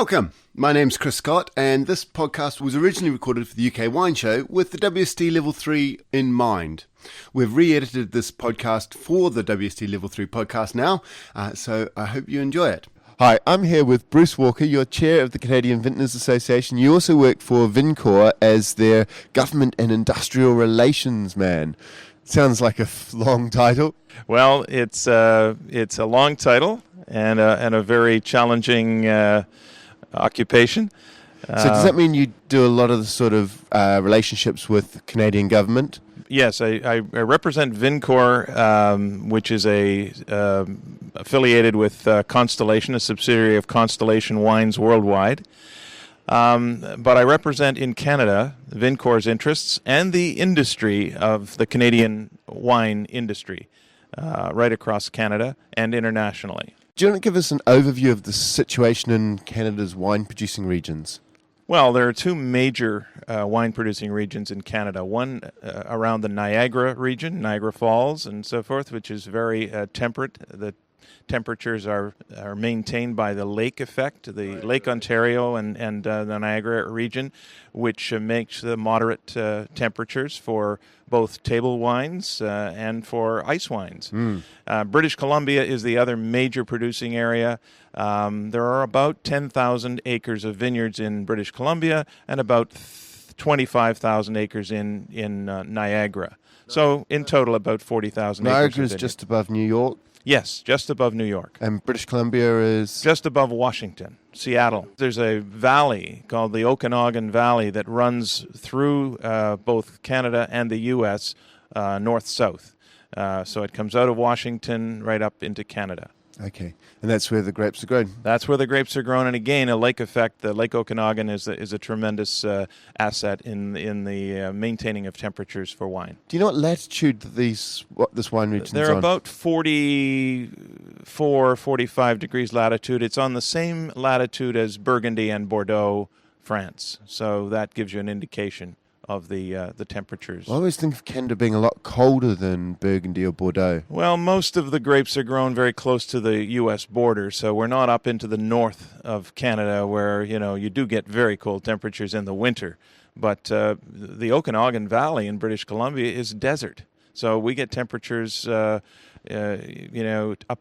Welcome. My name's Chris Scott, and this podcast was originally recorded for the UK Wine Show with the WST Level 3 in mind. We've re-edited this podcast for the WST Level 3 podcast now, so I hope you enjoy it. Hi, I'm here with Bruce Walker, you're chair of the Canadian Vintners Association. You also work for Vincor as their government and industrial relations man. Sounds like a long title. Well, it's a long title and a very challenging occupation. So does that mean you do a lot of the sort of relationships with the Canadian government? Yes, I represent Vincor, which is affiliated with Constellation, a subsidiary of Constellation Wines Worldwide. But I represent in Canada Vincor's interests and the industry of the Canadian wine industry right across Canada and internationally. Do you want to give us an overview of the situation in Canada's wine-producing regions? Well, there are two major wine-producing regions in Canada. One around the Niagara region, Niagara Falls and so forth, which is very temperate. The temperatures are maintained by the lake effect, the Lake Ontario and the Niagara region, which makes the moderate temperatures for both table wines and for ice wines. British Columbia is the other major producing area. There are about 10,000 acres of vineyards in British Columbia and about 25,000 acres in Niagara. So in total, about 40,000 acres. Niagara is just above New York? Yes, just above New York. And British Columbia is? Just above Washington, Seattle. There's a valley called the Okanagan Valley that runs through both Canada and the U.S. North-south. So it comes out of Washington right up into Canada. Okay, and that's where the grapes are grown? That's where the grapes are grown, and again, a lake effect. The Lake Okanagan is a tremendous asset in the maintaining of temperatures for wine. Do you know what latitude this wine region is on? They're about 44, 45 degrees latitude. It's on the same latitude as Burgundy and Bordeaux, France. So that gives you an indication of the temperatures. I always think of Canada being a lot colder than Burgundy or Bordeaux. Well, most of the grapes are grown very close to the U.S. border, so we're not up into the north of Canada where, you do get very cold temperatures in the winter. But the Okanagan Valley in British Columbia is desert, so we get temperatures up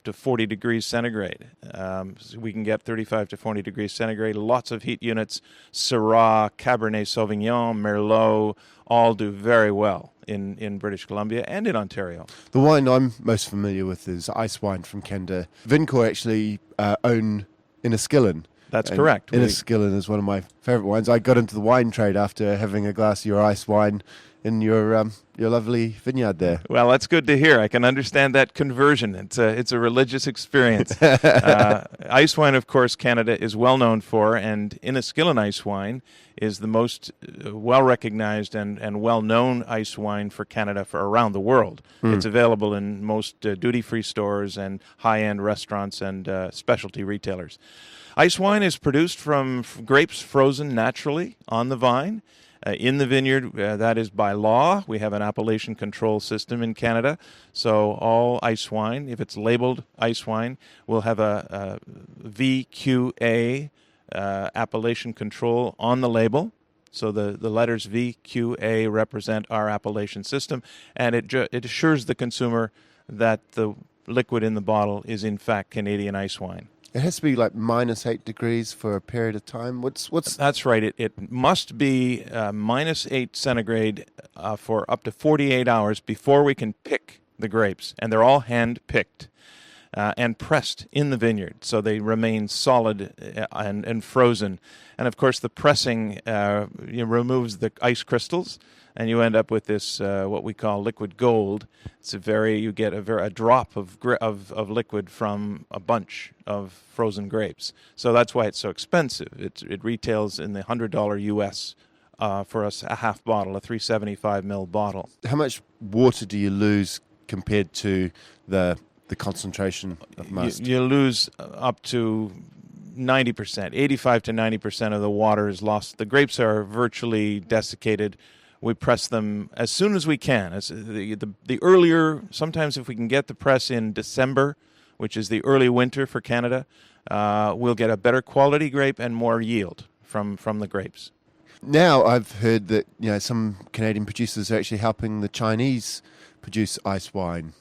to 40 degrees centigrade. So we can get 35 to 40 degrees centigrade. Lots of heat units. Syrah, Cabernet Sauvignon, Merlot all do very well in British Columbia and in Ontario. The wine I'm most familiar with is ice wine from Canada. Vincor actually own Inniskillen. That's correct. Inniskillen is one of my favourite wines. I got into the wine trade after having a glass of your ice wine in your lovely vineyard there. Well, that's good to hear. I can understand that conversion. It's a religious experience. Ice wine, of course, Canada is well known for, and Inniskillen ice wine is the most well-recognized and well-known ice wine for Canada for around the world. It's available in most duty-free stores and high-end restaurants and specialty retailers. Ice wine is produced from grapes frozen naturally on the vine. In the vineyard, that is by law. We have an appellation control system in Canada. So all ice wine, if it's labeled ice wine, will have a VQA appellation control on the label. So the letters VQA represent our appellation system, and it assures the consumer that the liquid in the bottle is in fact Canadian ice wine. It has to be like minus 8 degrees for a period of time. What's? That's right. It must be minus 8 centigrade for up to 48 hours before we can pick the grapes. And they're all hand-picked and pressed in the vineyard, so they remain solid and frozen. And, of course, the pressing removes the ice crystals, and you end up with this what we call liquid gold. You get a drop of liquid from a bunch of frozen grapes. So that's why it's so expensive. It retails in the $100 US for a half bottle, a 375 ml bottle. How much water do you lose compared to the concentration of must? You lose up to 90%, 85 to 90% of the water is lost. The grapes are virtually desiccated. We press them as soon as we can. The earlier, sometimes if we can get the press in December, which is the early winter for Canada, we'll get a better quality grape and more yield from the grapes. Now I've heard that some Canadian producers are actually helping the Chinese produce ice wine.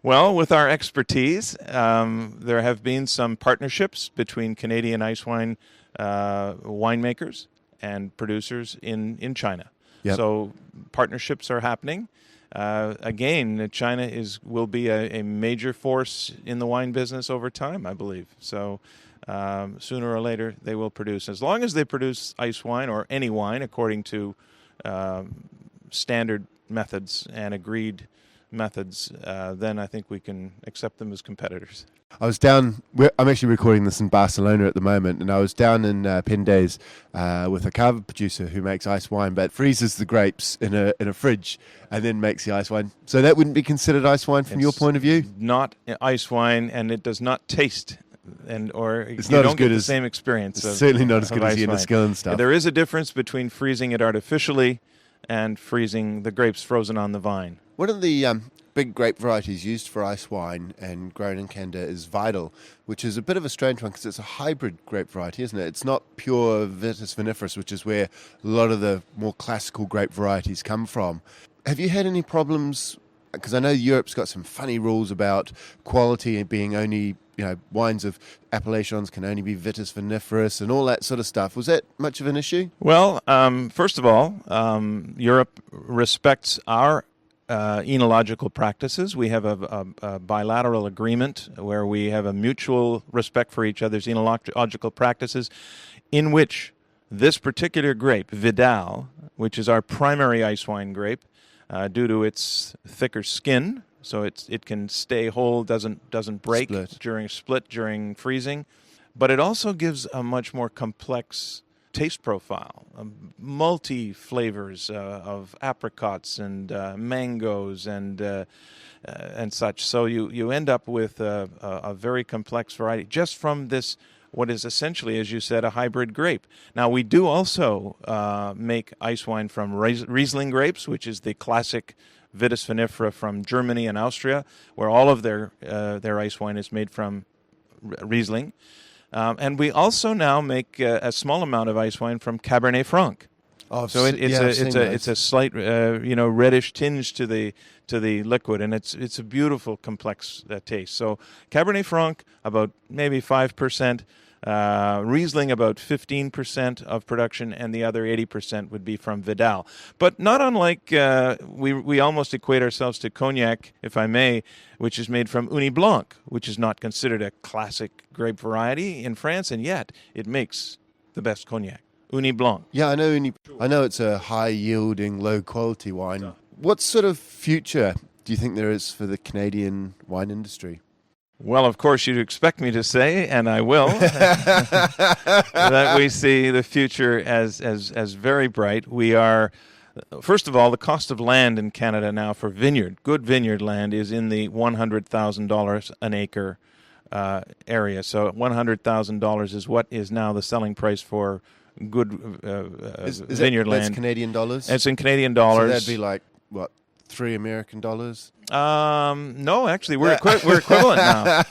Well, with our expertise, there have been some partnerships between Canadian ice wine winemakers and producers in China. Yep. So partnerships are happening. Again, China will be a major force in the wine business over time, I believe. So sooner or later they will produce. As long as they produce ice wine or any wine according to standard methods and agreed methods, then I think we can accept them as competitors. I'm actually recording this in Barcelona at the moment, and I was down in Pendes with a cava producer who makes ice wine, but freezes the grapes in a fridge and then makes the ice wine. So that wouldn't be considered ice wine from your point of view? Not ice wine, and it does not taste, it's you not don't as good get the as same experience. It's certainly not as good as the ice Enniskillen wine. stuff. There is a difference between freezing it artificially and freezing the grapes frozen on the vine. One of the big grape varieties used for ice wine and grown in Canada is Vidal, which is a bit of a strange one because it's a hybrid grape variety, isn't it? It's not pure Vitis vinifera, which is where a lot of the more classical grape varieties come from. Have you had any problems? Because I know Europe's got some funny rules about quality and being only, wines of appellations can only be Vitis vinifera and all that sort of stuff. Was that much of an issue? Well, first of all, Europe respects our enological practices. We have a bilateral agreement where we have a mutual respect for each other's enological practices, in which this particular grape, Vidal, which is our primary ice wine grape, due to its thicker skin, so it can stay whole, doesn't break during freezing, but it also gives a much more complex taste profile, multi flavors of apricots and mangoes and such. So you end up with a very complex variety just from this, what is essentially, as you said, a hybrid grape. Now we do also make ice wine from Riesling grapes, which is the classic Vitis vinifera from Germany and Austria, where all of their ice wine is made from Riesling. And we also now make a small amount of ice wine from Cabernet Franc. Oh, so it's a slight reddish tinge to the liquid, and it's a beautiful complex taste. So Cabernet Franc about maybe 5%, Riesling about 15% of production, and the other 80% would be from Vidal. But not unlike we almost equate ourselves to cognac, if I may, which is made from Uni Blanc, which is not considered a classic grape variety in France, and yet it makes the best cognac. Uni Blanc. Yeah, I know it's a high-yielding, low-quality wine. What sort of future do you think there is for the Canadian wine industry? Well, of course, you'd expect me to say, and I will, that we see the future as very bright. We are, first of all, the cost of land in Canada now for good vineyard land is in the $100,000 an acre area. So $100,000 is what is now the selling price for good vineyard land. That's Canadian dollars? It's in Canadian dollars. So that'd be like, what, $3 American? No, actually, we're equivalent now.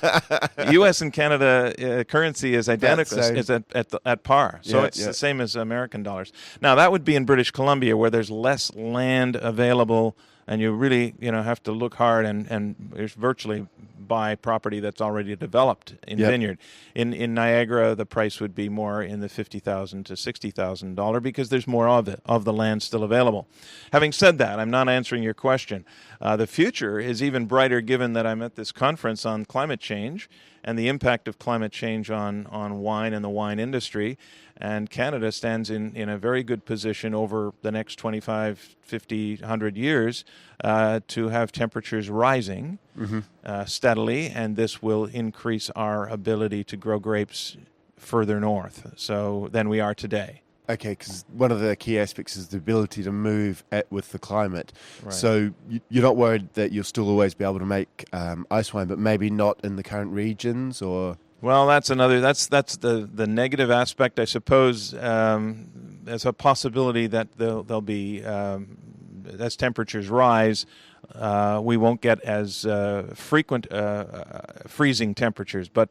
U.S. and Canada currency is identical. It's at par. So it's the same as American dollars. Now, that would be in British Columbia, where there's less land available, and you really have to look hard and virtually buy property that's already developed in vineyard. In Niagara, the price would be more in the $50,000 to $60,000 because there's more of the land still available. Having said that, I'm not answering your question. The future is even brighter given that I'm at this conference on climate change and the impact of climate change on wine and the wine industry. And Canada stands in a very good position over the next 25, 50, 100 years to have temperatures rising steadily, and this will increase our ability to grow grapes further north than we are today. Okay, because one of the key aspects is the ability to move with the climate. Right. So you're not worried that you'll still always be able to make ice wine, but maybe not in the current regions, or? Well, that's the negative aspect, I suppose. There's a possibility that there'll be as temperatures rise, we won't get as frequent freezing temperatures, but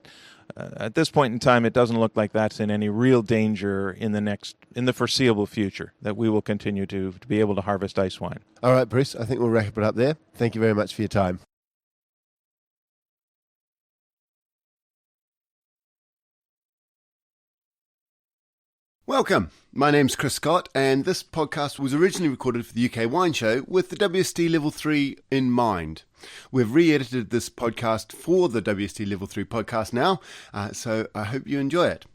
at this point in time, it doesn't look like that's in any real danger in the foreseeable future, that we will continue to be able to harvest ice wine. All right, Bruce, I think we'll wrap it up there. Thank you very much for your time. Welcome. My name's Chris Scott, and this podcast was originally recorded for the UK Wine Show with the WST Level 3 in mind. We've re-edited this podcast for the WST Level 3 podcast now, so I hope you enjoy it.